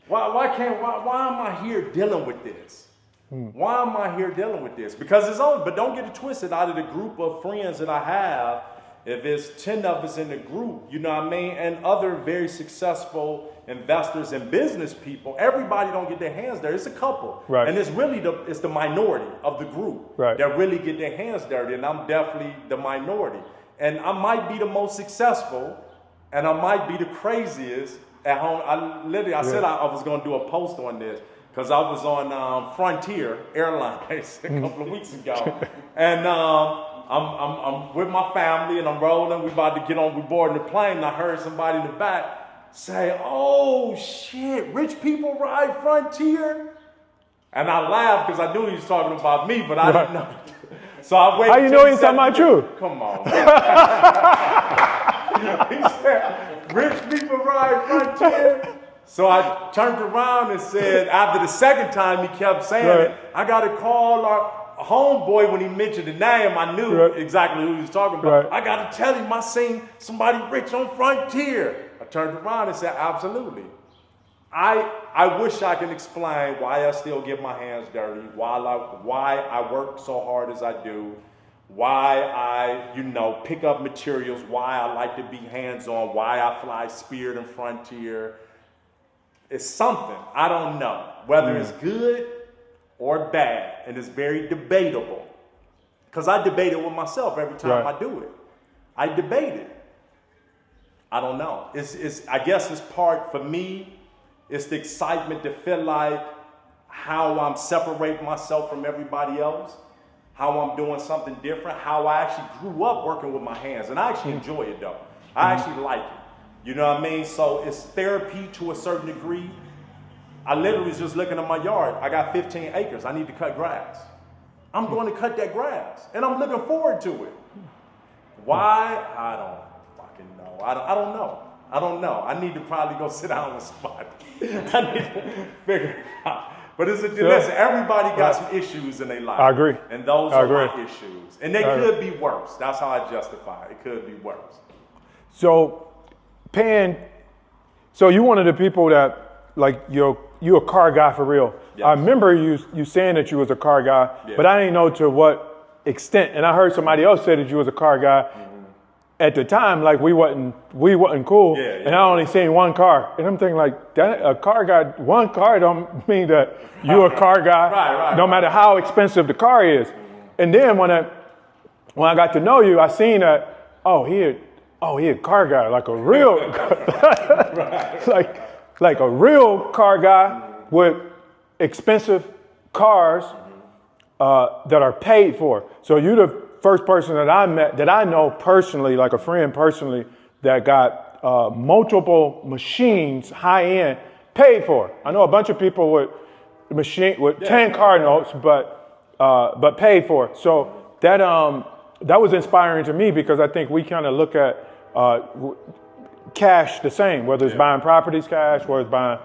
Why am I here dealing with this? Why am I here dealing with this? Because it's on, but don't get it twisted. Out of the group of friends that I have, if there's 10 of us in the group, you know what I mean, and other very successful investors and business people, everybody don't get their hands dirty. It's a couple. Right. And it's really the minority of the group that really get their hands dirty. And I'm definitely the minority. And I might be the most successful, and I might be the craziest at home. I said I was going to do a post on this because I was on Frontier Airlines a couple of weeks ago. And I'm with my family and I'm rolling. We about to get on. We boarding the plane. And I heard somebody in the back say, "Oh shit, rich people ride Frontier." And I laughed because I knew he was talking about me, but I didn't know. So I waited. How you know he's talking about you? Come on. He said, "Rich people ride Frontier." So I turned around and said, after the second time he kept saying it, I got to call our homeboy. When he mentioned the name, I knew exactly who he was talking about. I got to tell him I seen somebody rich on Frontier. I turned around and said, absolutely. I wish I can explain why I still get my hands dirty, why I work so hard as I do, why I, pick up materials, why I like to be hands-on, why I fly Spirit and Frontier. It's something, I don't know, whether it's good or bad, and it's very debatable. Because I debate it with myself every time I do it. I debate it. I don't know. I guess it's part, for me, it's the excitement to feel like how I'm separating myself from everybody else, how I'm doing something different, how I actually grew up working with my hands. And I actually enjoy it though. I actually like it. You know what I mean? So it's therapy to a certain degree. I literally was just looking at my yard. I got 15 acres. I need to cut grass. I'm going to cut that grass. And I'm looking forward to it. Why? I don't fucking know. I don't know. I don't know. I need to probably go sit down on the spot. I need to figure it out. But listen, everybody got some issues in their life. I agree. And those are my issues. And they could be worse. That's how I justify it. It could be worse. So, so you one of the people that, like, you a car guy for real. Yes. I remember you saying that you was a car guy, but I didn't know to what extent. And I heard somebody else say that you was a car guy. At the time, like, we wasn't cool, and I only seen one car, and I'm thinking like, that a car guy, one car don't mean that you a car guy, no matter how expensive the car is. And then when I got to know you, I seen that, he a car guy, like a real, like a real car guy with expensive cars that are paid for. So you the first person that I met, that I know personally, like a friend personally, that got multiple machines, high end, paid for. I know a bunch of people with 10 car notes, but paid for. So that was inspiring to me, because I think we kind of look at cash the same, whether it's buying properties cash, whether it's buying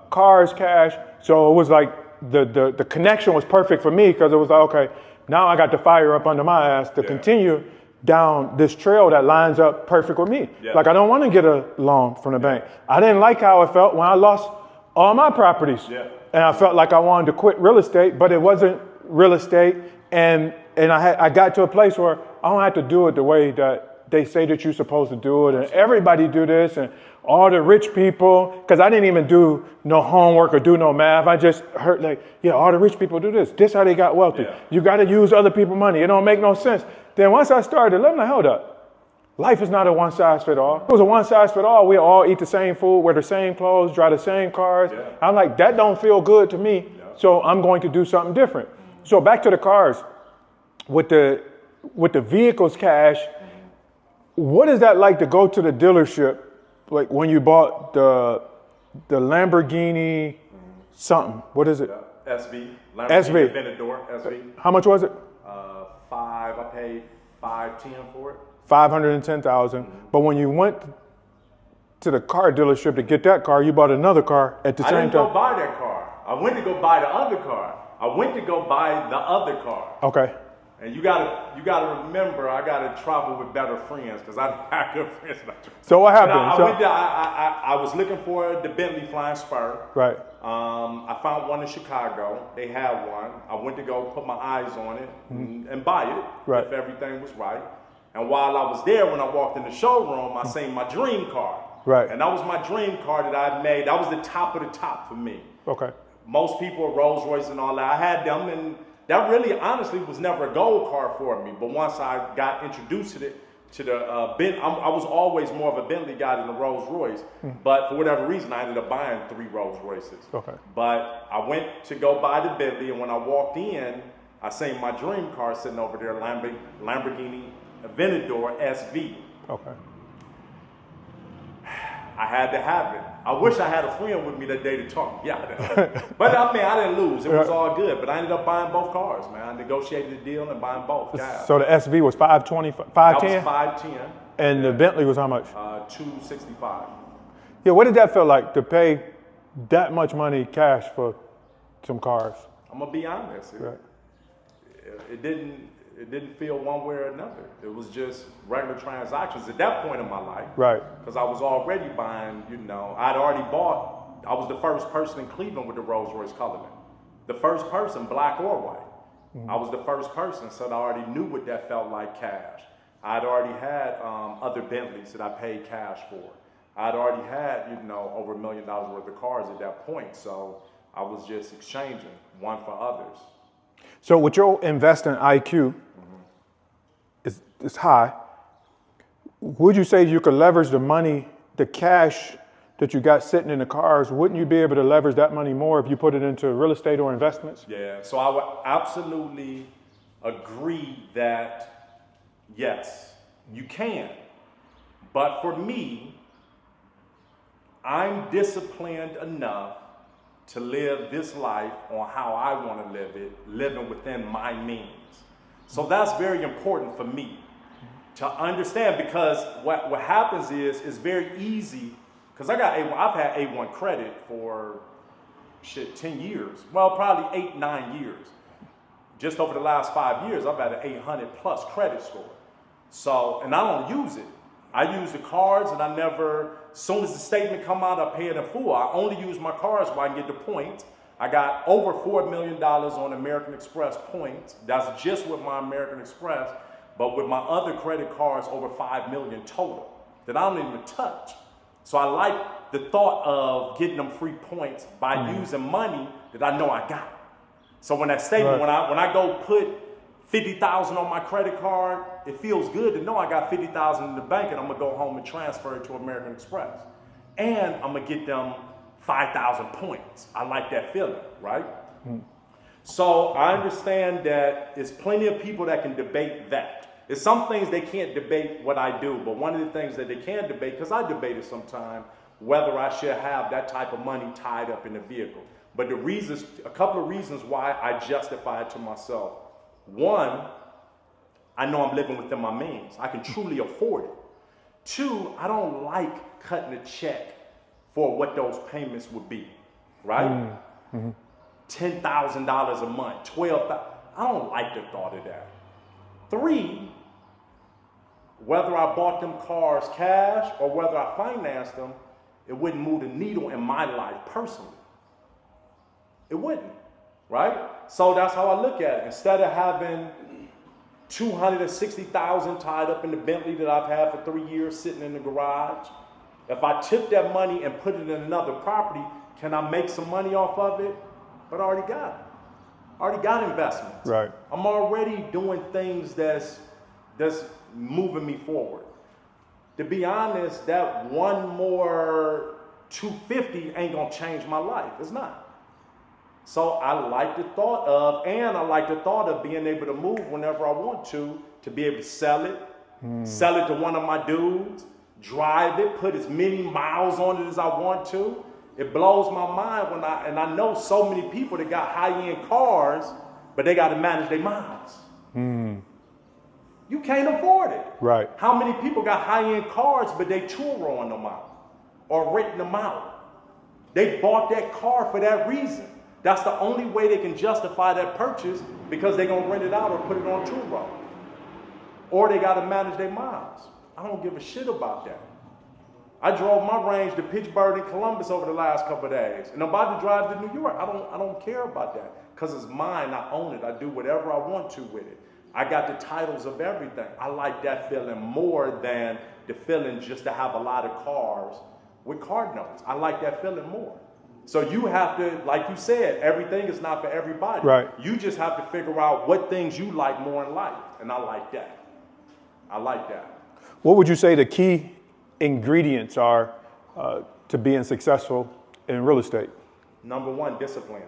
cars cash. So it was like the connection was perfect for me, because it was like, okay, now I got the fire up under my ass to continue down this trail that lines up perfect with me. Yeah. Like, I don't want to get a loan from the bank. I didn't like how it felt when I lost all my properties. Yeah. And I felt like I wanted to quit real estate, but it wasn't real estate. And I got to a place where I don't have to do it the way that they say that you're supposed to do it, and everybody do this, and all the rich people, because I didn't even do no homework or do no math. I just heard like, yeah, all the rich people do this. This how they got wealthy. Yeah. You got to use other people's money. It don't make no sense. Then once I started, I'm like, hold up. Life is not a one size fit all. If it was a one size fit all, we all eat the same food, wear the same clothes, drive the same cars. Yeah. I'm like, that don't feel good to me. Yeah. So I'm going to do something different. So back to the cars, with the vehicles cash, what is that like to go to the dealership, like when you bought the Lamborghini something? What is it? SV. SV. Aventador, SV. How much was it? I paid $510 for it. 510,000. But when you went to the car dealership to get that car, you bought another car at the I same didn't time. go buy that car. I went to go buy the other car. I went to go buy the other car. Okay. And you gotta remember, I gotta travel with better friends because I didn't have good friends. So what happened? I was looking for the Bentley Flying Spur. Right. I found one in Chicago. They had one. I went to go put my eyes on it and buy it Right. if everything was right. And while I was there, when I walked in the showroom, I seen my dream car. Right. And that was my dream car that I made. That was the top of the top for me. Okay. Most people, Rolls Royce and all that, I had them, and that really, honestly, was never a goal car for me. But once I got introduced to the Bentley, I was always more of a Bentley guy than a Rolls Royce. But for whatever reason, I ended up buying 3 Rolls Royces. Okay. But I went to go buy the Bentley, and when I walked in, I seen my dream car sitting over there, Lamborghini Aventador SV. Okay. I had to have it. I wish I had a friend with me that day to talk me out of it. But I mean, I didn't lose. It was all good. But I ended up buying both cars, man. I negotiated the deal and buying both. Yeah. So the SV was 520, That 510? was 510. And the Bentley was how much? 265. Yeah, what did that feel like to pay that much money cash for some cars? I'm gonna be honest. Right. It didn't feel one way or another. It was just regular transactions at that point in my life. Right. Because I was already buying, I'd already bought. I was the first person in Cleveland with the Rolls Royce Cullinan. The first person, black or white. I was the first person, so I already knew what that felt like cash. I'd already had other Bentleys that I paid cash for. I'd already had, over $1 million worth of cars at that point. So I was just exchanging one for others. So with your investing IQ, it's high. Would you say you could leverage the money, the cash that you got sitting in the cars? Wouldn't you be able to leverage that money more if you put it into real estate or investments? Yeah, so I would absolutely agree that yes, you can. But for me, I'm disciplined enough to live this life on how I want to live it, living within my means. So that's very important for me to understand, because what happens is it's very easy, because I've had A1 credit for 10 years. Well, probably 8, 9 years. Just over the last 5 years, I've had an 800 plus credit score. So, and I don't use it. I use the cards, and I never, as soon as the statement come out, I pay it in full. I only use my cards where I can get the points. I got over $4 million on American Express points. That's just with my American Express. But with my other credit cards, over $5 million total that I don't even touch. So I like the thought of getting them free points by using money that I know I got. So when that statement, when I go put 50,000 on my credit card, it feels good to know I got 50,000 in the bank, and I'm gonna go home and transfer it to American Express. And I'm gonna get them 5,000 points. I like that feeling, right? So I understand that there's plenty of people that can debate that. There's some things they can't debate what I do, but one of the things that they can debate, because I debate it sometime, whether I should have that type of money tied up in the vehicle. But the reasons, a couple of reasons why I justify it to myself. One, I know I'm living within my means. I can truly afford it. Two, I don't like cutting a check for what those payments would be, right? $10,000 a month, $12,000. I don't like the thought of that. Three, whether I bought them cars cash or whether I financed them, it wouldn't move the needle in my life personally. It wouldn't, right? So that's how I look at it. Instead of having $260,000 tied up in the Bentley that I've had for 3 years sitting in the garage. If I took that money and put it in another property, can I make some money off of it? But I already got it. I already got investments. Right. I'm already doing things that's moving me forward. To be honest, that one more 250 ain't gonna change my life. It's not. So I like the thought of being able to move whenever I want to be able to sell it to one of my dudes, drive it, put as many miles on it as I want to. It blows my mind I know so many people that got high-end cars, but they got to manage their miles. You can't afford it. Right. How many people got high-end cars, but they touring them out or renting them out? They bought that car for that reason. That's the only way they can justify that purchase, because they're going to rent it out or put it on tour road. Or they got to manage their miles. I don't give a shit about that. I drove my range to Pittsburgh and Columbus over the last couple of days. And I'm about to drive to New York. I don't care about that, because it's mine. I own it. I do whatever I want to with it. I got the titles of everything. I like that feeling more than the feeling just to have a lot of cars with card notes. I like that feeling more. So you have to, like you said, everything is not for everybody. Right. You just have to figure out what things you like more in life. And I like that. I like that. What would you say the key ingredients are to being successful in real estate? Number one, discipline.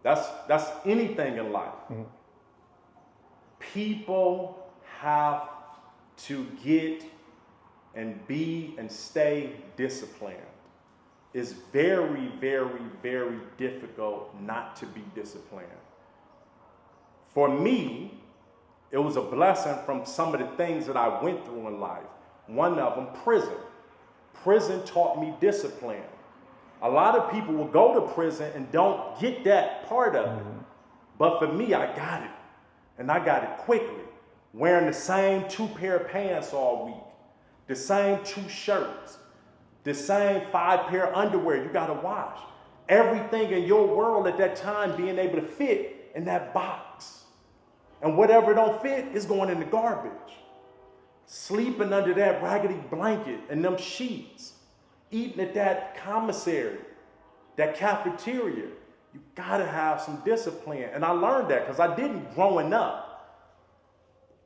That's anything in life. Mm-hmm. People have to get and be and stay disciplined. It's very, very, very difficult not to be disciplined. For me, it was a blessing from some of the things that I went through in life. One of them, prison. Prison taught me discipline. A lot of people will go to prison and don't get that part of it. But for me, I got it. And I got it quickly. Wearing the same 2 pair of pants all week. The same 2 shirts. The same 5 pair of underwear you gotta wash. Everything in your world at that time being able to fit in that box. And whatever don't fit is going in the garbage. Sleeping under that raggedy blanket and them sheets. Eating at that commissary, that cafeteria. You gotta have some discipline. And I learned that because I didn't growing up.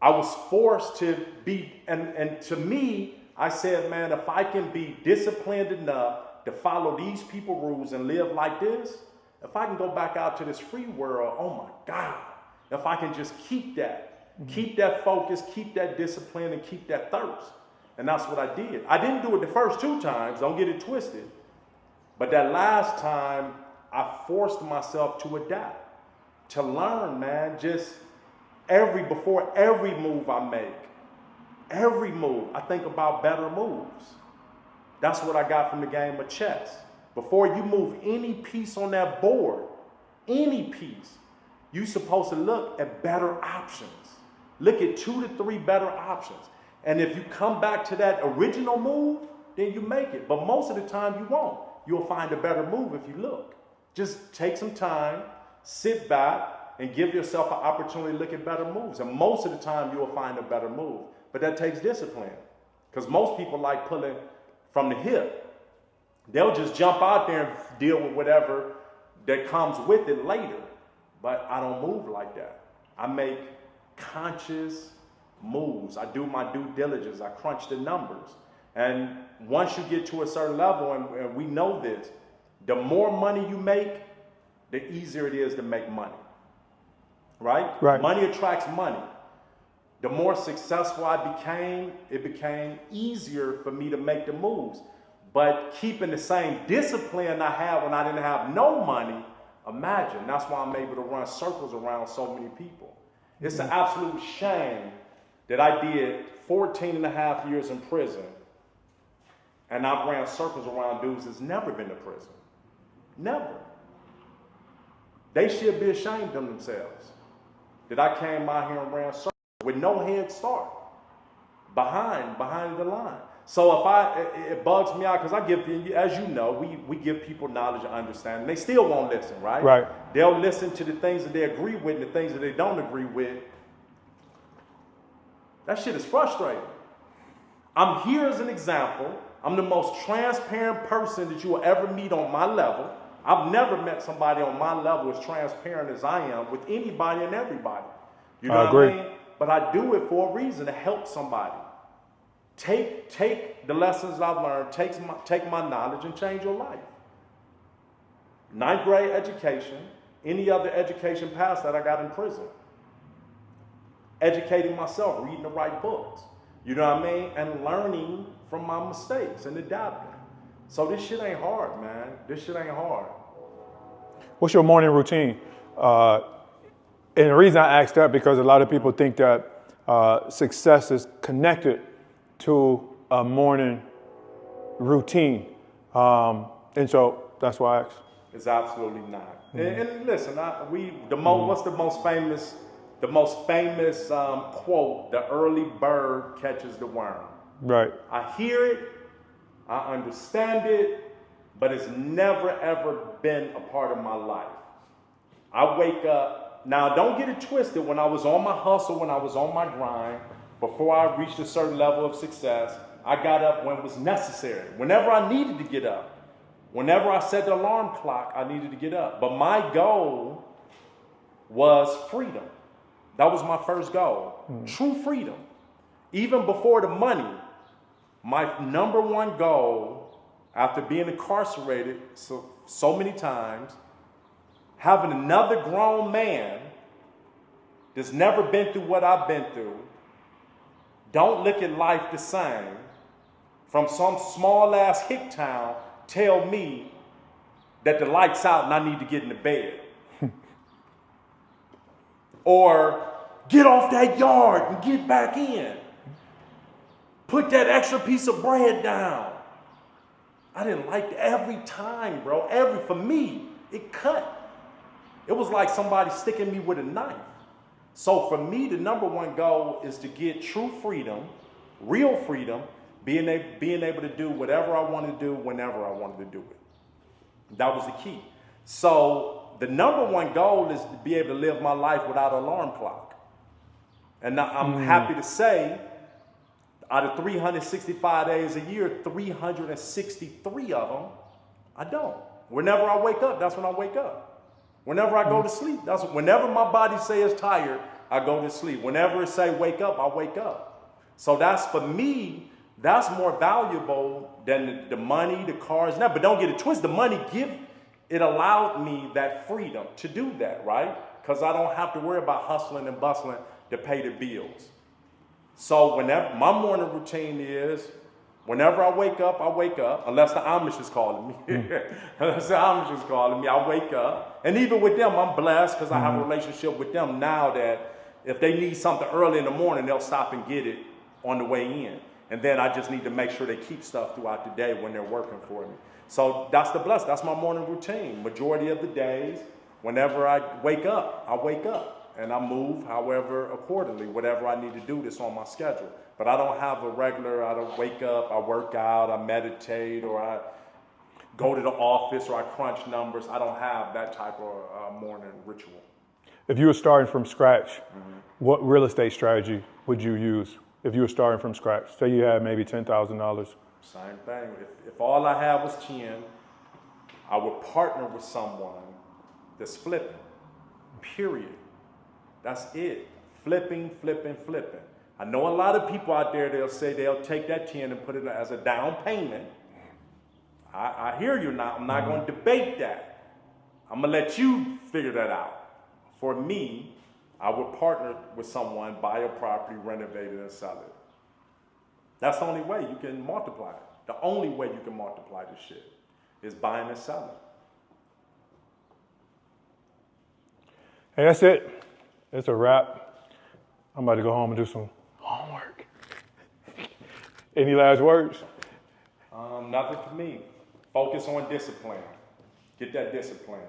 I was forced to be, and to me, I said, man, if I can be disciplined enough to follow these people's rules and live like this, if I can go back out to this free world, oh my God, if I can just keep that focus, keep that discipline, and keep that thirst. And that's what I did. I didn't do it the first 2 times, don't get it twisted. But that last time, I forced myself to adapt, to learn, man, just before every move I make, every move, I think about better moves. That's what I got from the game of chess. Before you move any piece on that board, any piece, you're supposed to look at better options. Look at 2 to 3 better options. And if you come back to that original move, then you make it. But most of the time you won't. You'll find a better move if you look. Just take some time, sit back, and give yourself an opportunity to look at better moves. And most of the time you will find a better move. But that takes discipline. Because most people like pulling from the hip. They'll just jump out there and deal with whatever that comes with it later. But I don't move like that. I make conscious moves. I do my due diligence. I crunch the numbers. And once you get to a certain level, and we know this, the more money you make, the easier it is to make money. Right? Right. Money attracts money. The more successful I became, it became easier for me to make the moves. But keeping the same discipline I had when I didn't have no money, imagine. That's why I'm able to run circles around so many people. It's an absolute shame that I did 14 and a half years in prison, and I've ran circles around dudes that's never been to prison. Never. They should be ashamed of themselves that I came out here and ran circles with no head start, behind the line. So it bugs me out because I give, as you know, we give people knowledge and understanding. They still won't listen, right? Right. They'll listen to the things that they agree with and the things that they don't agree with. That shit is frustrating. I'm here as an example. I'm the most transparent person that you will ever meet on my level. I've never met somebody on my level as transparent as I am with anybody and everybody. You know what I mean? But I do it for a reason, to help somebody. Take the lessons I've learned, take my knowledge and change your life. 9th grade education, any other education past that I got in prison. Educating myself, reading the right books. You know what I mean? And learning from my mistakes and adapting. So this shit ain't hard, man. This shit ain't hard. What's your morning routine? And the reason I asked that, because a lot of people think that success is connected to a morning routine. And so that's why I asked. It's absolutely not. And listen, what's the most famous quote? The early bird catches the worm. Right. I hear it, I understand it, but it's never ever been a part of my life. I wake up, now don't get it twisted, when I was on my hustle, when I was on my grind, before I reached a certain level of success, I got up when it was necessary. Whenever I needed to get up. Whenever I set the alarm clock, I needed to get up. But my goal was freedom. That was my first goal. True freedom. Even before the money, my number one goal, after being incarcerated so many times, having another grown man that's never been through what I've been through, don't look at life the same, from some small ass hick town, tell me that the light's out and I need to get in the bed. Or get off that yard and get back in. Put that extra piece of bread down. I didn't like that. Every time, bro. For me, it cut. It was like somebody sticking me with a knife. So for me, the number one goal is to get true freedom, real freedom, being able to do whatever I want to do whenever I wanted to do it. That was the key. So the number one goal is to be able to live my life without an alarm clock. And now I'm happy to say, out of 365 days a year, 363 of them, I don't. Whenever I wake up, that's when I wake up. Whenever I go to sleep, whenever my body says tired, I go to sleep. Whenever it say wake up, I wake up. So that's, for me, that's more valuable than the money, the cars. Now, but don't get it twisted. The money it allowed me that freedom to do that, right? Because I don't have to worry about hustling and bustling to pay the bills. So whenever my morning routine is, whenever I wake up, unless the Amish is calling me. Unless the Amish is calling me, I wake up. And even with them, I'm blessed because I have a relationship with them now that if they need something early in the morning, they'll stop and get it on the way in. And then I just need to make sure they keep stuff throughout the day when they're working for me. So that's the blessing. That's my morning routine. Majority of the days, whenever I wake up. And I move however accordingly, whatever I need to do that's on my schedule. But I don't have I don't wake up, I work out, I meditate, or I go to the office, or I crunch numbers. I don't have that type of morning ritual. If you were starting from scratch, what real estate strategy would you use if you were starting from scratch? Say you had maybe $10,000. Same thing. If all I had was 10, I would partner with someone that's flipping, period. That's it. Flipping. I know a lot of people out there, they'll say they'll take that 10 and put it as a down payment. I hear you now. I'm not going to debate that. I'm going to let you figure that out. For me, I would partner with someone, buy a property, renovate it, and sell it. That's the only way you can multiply it. The only way you can multiply this shit is buying and selling. Hey, that's it. It's a wrap. I'm about to go home and do some homework. Any last words? Nothing for me. Focus on discipline. Get that discipline.